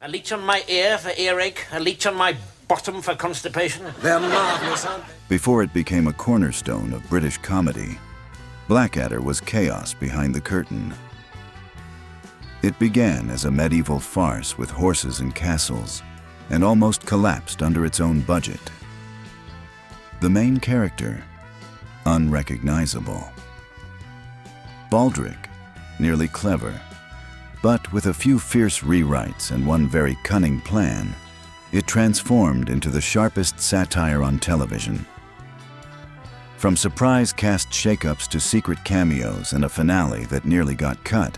A leech on my ear for earache, a leech on my bottom for constipation. They're marvelous, aren't they? Before it became a cornerstone of British comedy, Blackadder was chaos behind the curtain. It began as a medieval farce with horses and castles, and almost collapsed under its own budget. The main character, unrecognizable. Baldric, nearly clever, but with a few fierce rewrites and one very cunning plan, it transformed into the sharpest satire on television. From surprise cast shakeups to secret cameos and a finale that nearly got cut,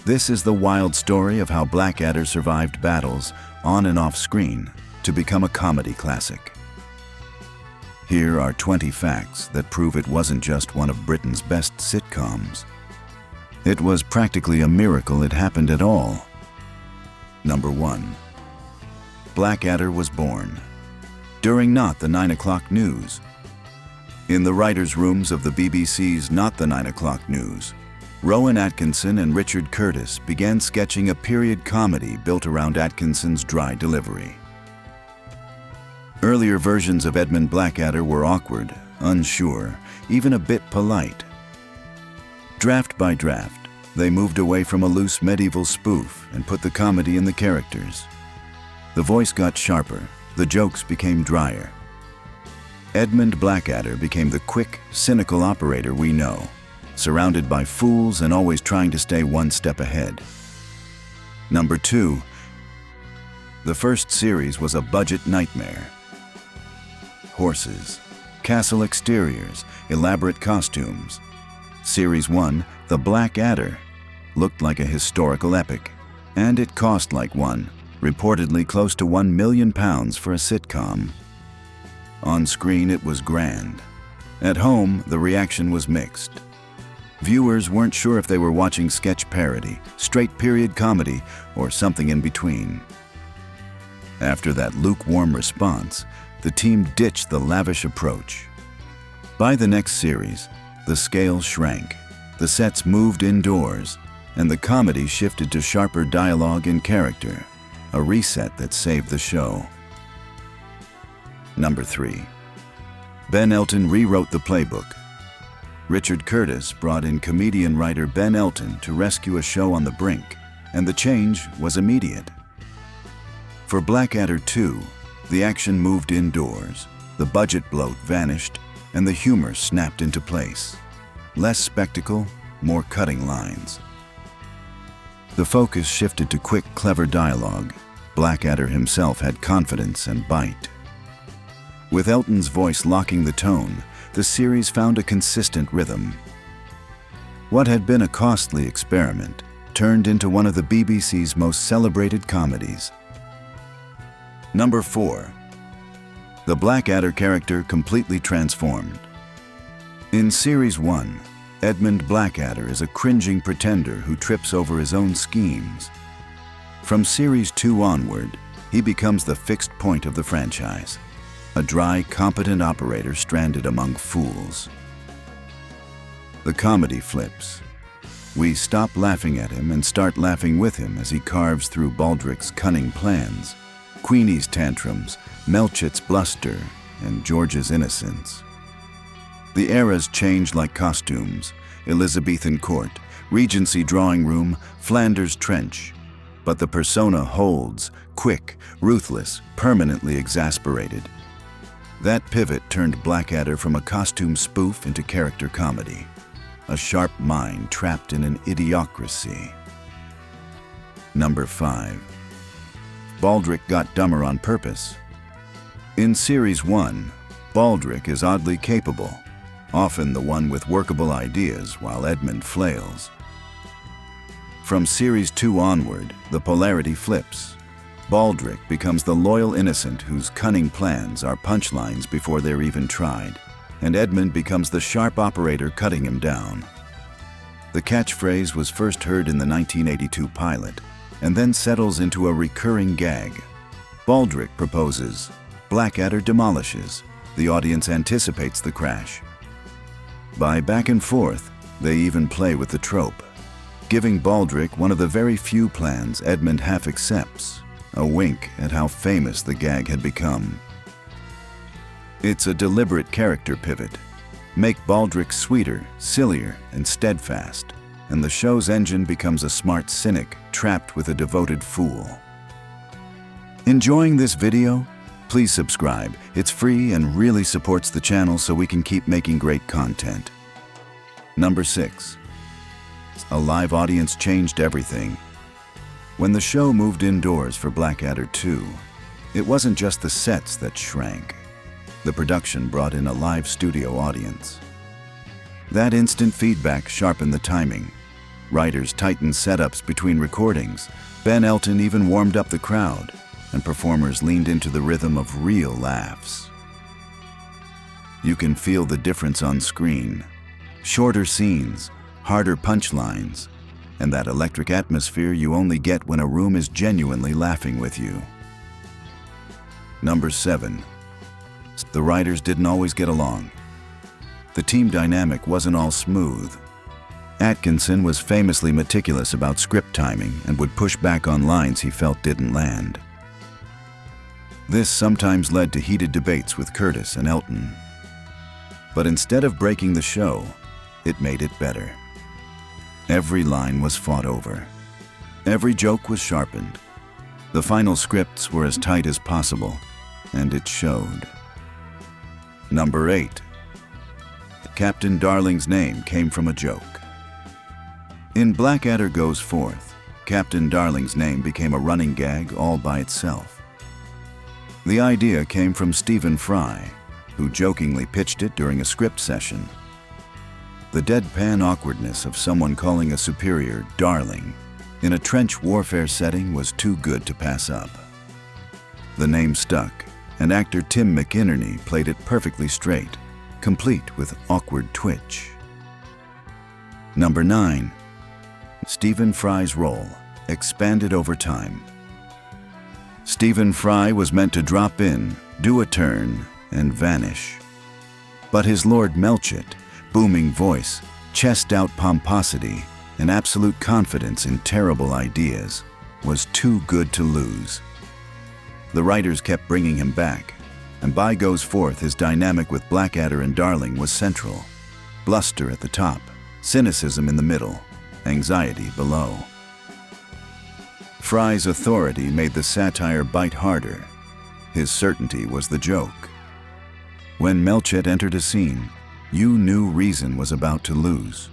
this is the wild story of how Blackadder survived battles on and off screen to become a comedy classic. Here are 20 facts that prove it wasn't just one of Britain's best sitcoms. It was practically a miracle it happened at all. Number 1. Blackadder was born during Not the 9 o'clock news. In the writers' rooms of the BBC's Not the 9 o'clock news, Rowan Atkinson and Richard Curtis began sketching a period comedy built around Atkinson's dry delivery. Earlier versions of Edmund Blackadder were awkward, unsure, even a bit polite. Draft by draft, they moved away from a loose medieval spoof and put the comedy in the characters. The voice got sharper, the jokes became drier. Edmund Blackadder became the quick, cynical operator we know, surrounded by fools and always trying to stay one step ahead. Number 2. The first series was a budget nightmare. Horses, castle exteriors, elaborate costumes. Series 1, The Blackadder, looked like a historical epic, and it cost like one, reportedly close to £1 million for a sitcom. On screen it was grand. At home, the reaction was mixed. Viewers weren't sure if they were watching sketch parody, straight period comedy, or something in between. After that lukewarm response, the team ditched the lavish approach. By the next series, the scale shrank, the sets moved indoors, and the comedy shifted to sharper dialogue and character, a reset that saved the show. Number 3. Ben Elton rewrote the playbook. Richard Curtis brought in comedian writer Ben Elton to rescue a show on the brink, and the change was immediate. For Blackadder 2, the action moved indoors, the budget bloat vanished, and the humor snapped into place. Less spectacle, more cutting lines. The focus shifted to quick, clever dialogue. Blackadder himself had confidence and bite. With Elton's voice locking the tone, the series found a consistent rhythm. What had been a costly experiment turned into one of the BBC's most celebrated comedies. Number 4. The Blackadder character completely transformed. In Series 1, Edmund Blackadder is a cringing pretender who trips over his own schemes. From Series 2 onward, he becomes the fixed point of the franchise, a dry, competent operator stranded among fools. The comedy flips. We stop laughing at him and start laughing with him as he carves through Baldric's cunning plans, Queenie's tantrums, Melchit's bluster, and George's innocence. The eras change like costumes: Elizabethan court, Regency drawing room, Flanders trench. But the persona holds, quick, ruthless, permanently exasperated. That pivot turned Blackadder from a costume spoof into character comedy, a sharp mind trapped in an idiocracy. Number 5. Baldric got dumber on purpose. In Series 1, Baldric is oddly capable, often the one with workable ideas while Edmund flails. From Series 2 onward, the polarity flips. Baldric becomes the loyal innocent whose cunning plans are punchlines before they're even tried, and Edmund becomes the sharp operator cutting him down. The catchphrase was first heard in the 1982 pilot, and then settles into a recurring gag. Baldric proposes, Blackadder demolishes. The audience anticipates the crash. By back and forth, they even play with the trope, giving Baldric one of the very few plans Edmund half accepts: a wink at how famous the gag had become. It's a deliberate character pivot. Make Baldrick sweeter, sillier, and steadfast, and the show's engine becomes a smart cynic trapped with a devoted fool. Enjoying this video? Please subscribe. It's free and really supports the channel so we can keep making great content. Number 6. A live audience changed everything. When the show moved indoors for Blackadder 2, it wasn't just the sets that shrank. The production brought in a live studio audience. That instant feedback sharpened the timing. Writers tightened setups between recordings. Ben Elton even warmed up the crowd, and performers leaned into the rhythm of real laughs. You can feel the difference on screen. Shorter scenes, harder punchlines, and that electric atmosphere you only get when a room is genuinely laughing with you. Number 7. The writers didn't always get along. The team dynamic wasn't all smooth. Atkinson was famously meticulous about script timing and would push back on lines he felt didn't land. This sometimes led to heated debates with Curtis and Elton. But instead of breaking the show, it made it better. Every line was fought over. Every joke was sharpened. The final scripts were as tight as possible, and it showed. Number 8. Captain Darling's name came from a joke. In Blackadder Goes Forth, Captain Darling's name became a running gag all by itself. The idea came from Stephen Fry, who jokingly pitched it during a script session. The deadpan awkwardness of someone calling a superior darling in a trench warfare setting was too good to pass up. The name stuck, and actor Tim McInerney played it perfectly straight, complete with awkward twitch. Number 9. Stephen Fry's role expanded over time. Stephen Fry was meant to drop in, do a turn, and vanish. But his Lord Melchett, booming voice, chest-out pomposity, and absolute confidence in terrible ideas was too good to lose. The writers kept bringing him back, and by Goes Forth his dynamic with Blackadder and Darling was central. Bluster at the top, cynicism in the middle, anxiety below. Fry's authority made the satire bite harder. His certainty was the joke. When Melchett entered a scene, you knew reason was about to lose.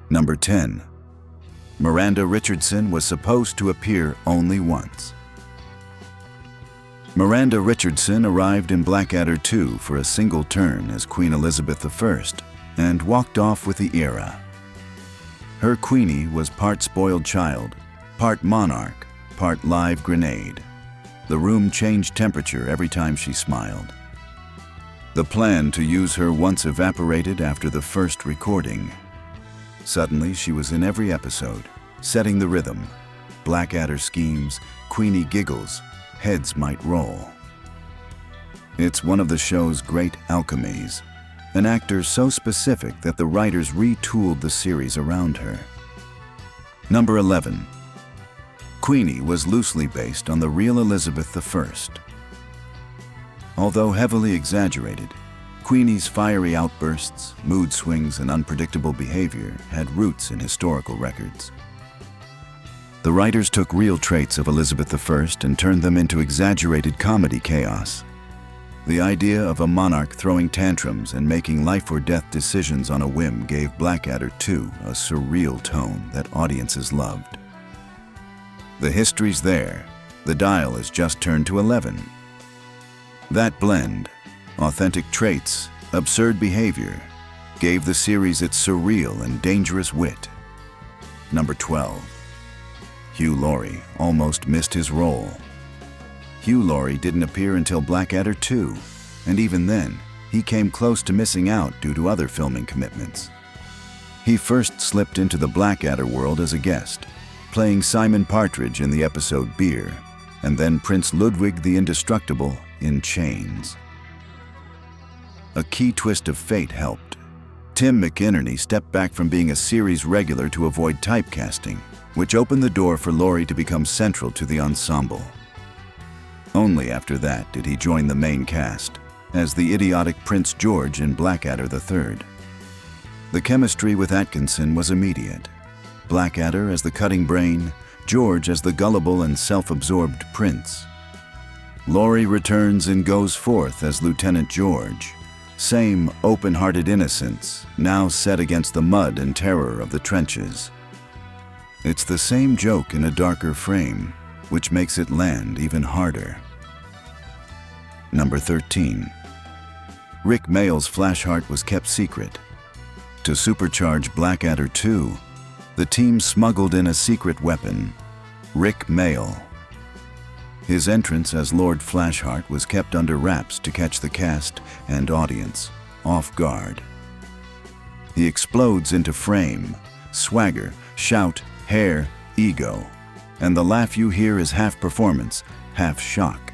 Number 10. Miranda Richardson was supposed to appear only once. Miranda Richardson arrived in Blackadder 2 for a single turn as Queen Elizabeth I and walked off with the era. Her Queenie was part spoiled child, part monarch, part live grenade. The room changed temperature every time she smiled. The plan to use her once evaporated after the first recording. Suddenly, she was in every episode, setting the rhythm. Blackadder schemes, Queenie giggles, heads might roll. It's one of the show's great alchemies, an actor so specific that the writers retooled the series around her. Number 11. Queenie was loosely based on the real Elizabeth I. Although heavily exaggerated, Queenie's fiery outbursts, mood swings, and unpredictable behavior had roots in historical records. The writers took real traits of Elizabeth I and turned them into exaggerated comedy chaos. The idea of a monarch throwing tantrums and making life-or-death decisions on a whim gave Blackadder 2 a surreal tone that audiences loved. The history's there. The dial is just turned to 11. That blend, authentic traits, absurd behavior, gave the series its surreal and dangerous wit. Number 12. Hugh Laurie almost missed his role. Hugh Laurie didn't appear until Blackadder 2, and even then, he came close to missing out due to other filming commitments. He first slipped into the Blackadder world as a guest, playing Simon Partridge in the episode Beer, and then Prince Ludwig the Indestructible in Chains. A key twist of fate helped. Tim McInerney stepped back from being a series regular to avoid typecasting, which opened the door for Laurie to become central to the ensemble. Only after that did he join the main cast, as the idiotic Prince George in Blackadder III. The chemistry with Atkinson was immediate. Blackadder as the cutting brain, George as the gullible and self-absorbed prince. Laurie returns and goes forth as Lieutenant George. Same open-hearted innocence, now set against the mud and terror of the trenches. It's the same joke in a darker frame, which makes it land even harder. Number 13. Rick Mayall's flash heart was kept secret. To supercharge Blackadder 2, the team smuggled in a secret weapon, Rick Mayall. His entrance as Lord Flashheart was kept under wraps to catch the cast and audience off guard. He explodes into frame, swagger, shout, hair, ego, and the laugh you hear is half performance, half shock.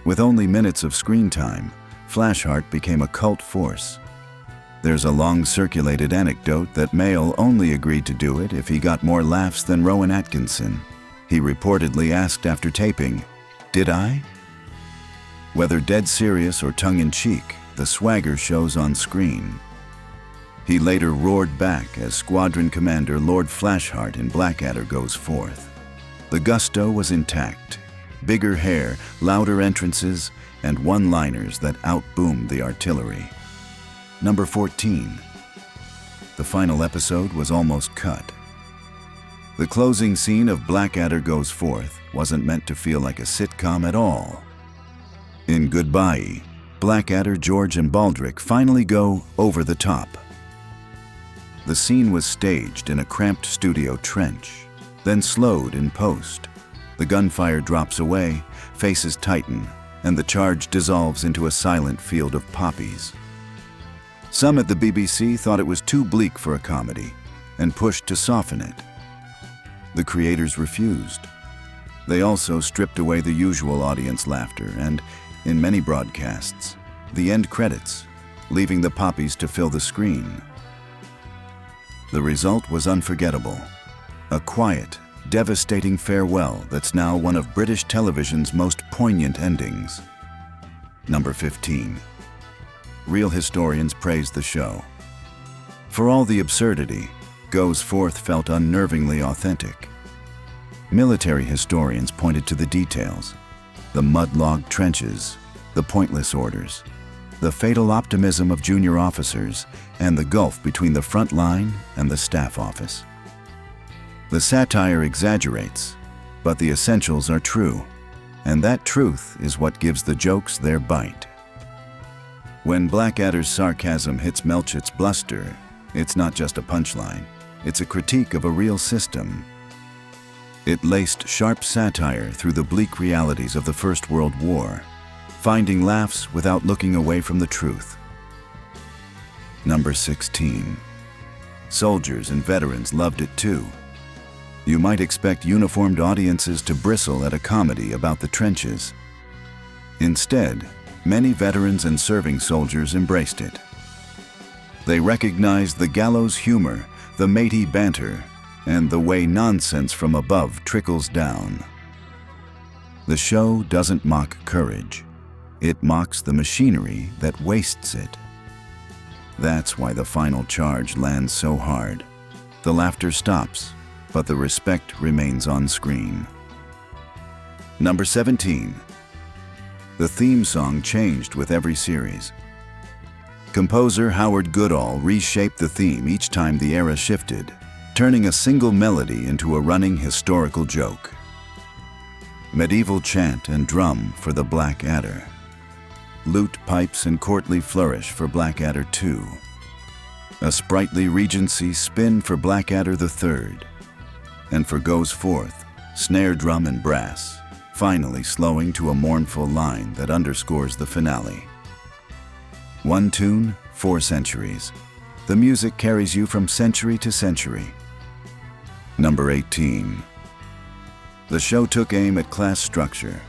With only minutes of screen time, Flashheart became a cult force. There's a long-circulated anecdote that Mayall only agreed to do it if he got more laughs than Rowan Atkinson. He reportedly asked after taping, "Did I?" Whether dead serious or tongue-in-cheek, the swagger shows on screen. He later roared back as Squadron Commander Lord Flashheart in Blackadder goes forth. The gusto was intact. Bigger hair, louder entrances, and one-liners that outboomed the artillery. Number 14. The final episode was almost cut. The closing scene of Blackadder Goes Forth wasn't meant to feel like a sitcom at all. In Goodbye, Blackadder, George, and Baldrick finally go over the top. The scene was staged in a cramped studio trench, then slowed in post. The gunfire drops away, faces tighten, and the charge dissolves into a silent field of poppies. Some at the BBC thought it was too bleak for a comedy and pushed to soften it. The creators refused. They also stripped away the usual audience laughter and, in many broadcasts, the end credits, leaving the poppies to fill the screen. The result was unforgettable. A quiet, devastating farewell that's now one of British television's most poignant endings. Number 15. Real historians praised the show. For all the absurdity, Goes Forth felt unnervingly authentic. Military historians pointed to the details: the mud-logged trenches, the pointless orders, the fatal optimism of junior officers, and the gulf between the front line and the staff office. The satire exaggerates, but the essentials are true, and that truth is what gives the jokes their bite. When Blackadder's sarcasm hits Melchett's bluster, it's not just a punchline, it's a critique of a real system. It laced sharp satire through the bleak realities of the First World War, finding laughs without looking away from the truth. Number 16. Soldiers and veterans loved it too. You might expect uniformed audiences to bristle at a comedy about the trenches. Instead, many veterans and serving soldiers embraced it. They recognized the gallows humor, the matey banter, and the way nonsense from above trickles down. The show doesn't mock courage. It mocks the machinery that wastes it. That's why the final charge lands so hard. The laughter stops, but the respect remains on screen. Number 17. The theme song changed with every series. Composer Howard Goodall reshaped the theme each time the era shifted, turning a single melody into a running historical joke. Medieval chant and drum for the Blackadder. Lute, pipes, and courtly flourish for Blackadder II. A sprightly Regency spin for Blackadder III. And for Goes Forth, snare drum and brass, finally slowing to a mournful line that underscores the finale. One tune, 4 centuries. The music carries you from century to century. Number 18. The show took aim at class structure.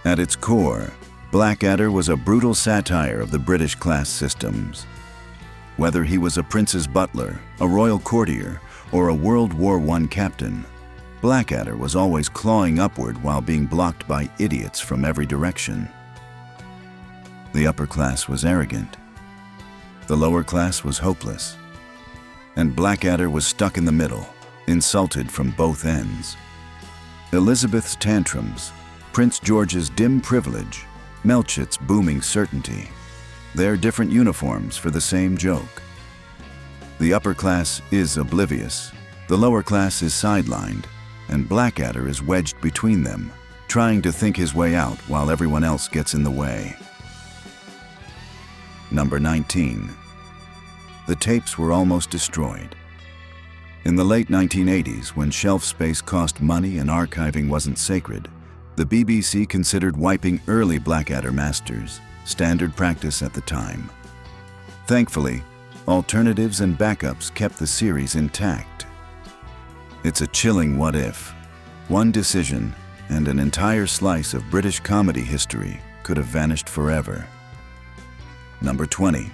At its core, Blackadder was a brutal satire of the British class systems. Whether he was a prince's butler, a royal courtier, or a World War I captain, Blackadder was always clawing upward while being blocked by idiots from every direction. The upper class was arrogant. The lower class was hopeless. And Blackadder was stuck in the middle, insulted from both ends. Elizabeth's tantrums, Prince George's dim privilege, Melchit's booming certainty. They're different uniforms for the same joke. The upper class is oblivious, the lower class is sidelined, and Blackadder is wedged between them, trying to think his way out while everyone else gets in the way. Number 19. The tapes were almost destroyed. In the late 1980s, when shelf space cost money and archiving wasn't sacred, the BBC considered wiping early Blackadder masters, standard practice at the time. Thankfully, alternatives and backups kept the series intact. It's a chilling what if. One decision, and an entire slice of British comedy history could have vanished forever. Number 20.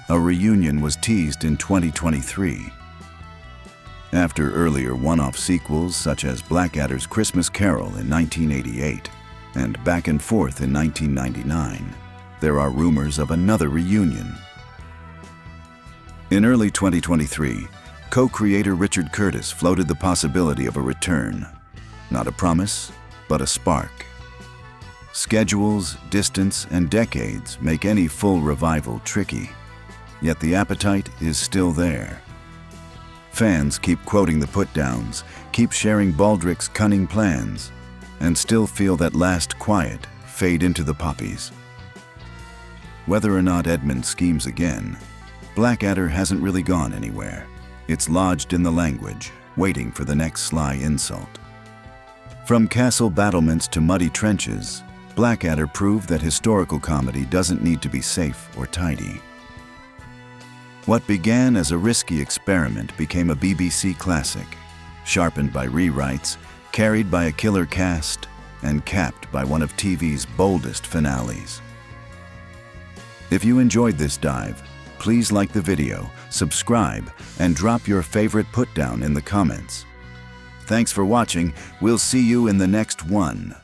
A reunion was teased in 2023. After earlier one-off sequels such as Blackadder's Christmas Carol in 1988 and Back and Forth in 1999, there are rumors of another reunion. In early 2023, co-creator Richard Curtis floated the possibility of a return. Not a promise, but a spark. Schedules, distance, and decades make any full revival tricky, yet the appetite is still there. Fans keep quoting the put-downs, keep sharing Baldrick's cunning plans, and still feel that last quiet fade into the poppies. Whether or not Edmund schemes again, Blackadder hasn't really gone anywhere. It's lodged in the language, waiting for the next sly insult. From castle battlements to muddy trenches, Blackadder proved that historical comedy doesn't need to be safe or tidy. What began as a risky experiment became a BBC classic, sharpened by rewrites, carried by a killer cast, and capped by one of TV's boldest finales. If you enjoyed this dive, please like the video, subscribe, and drop your favorite put-down in the comments. Thanks for watching. We'll see you in the next one.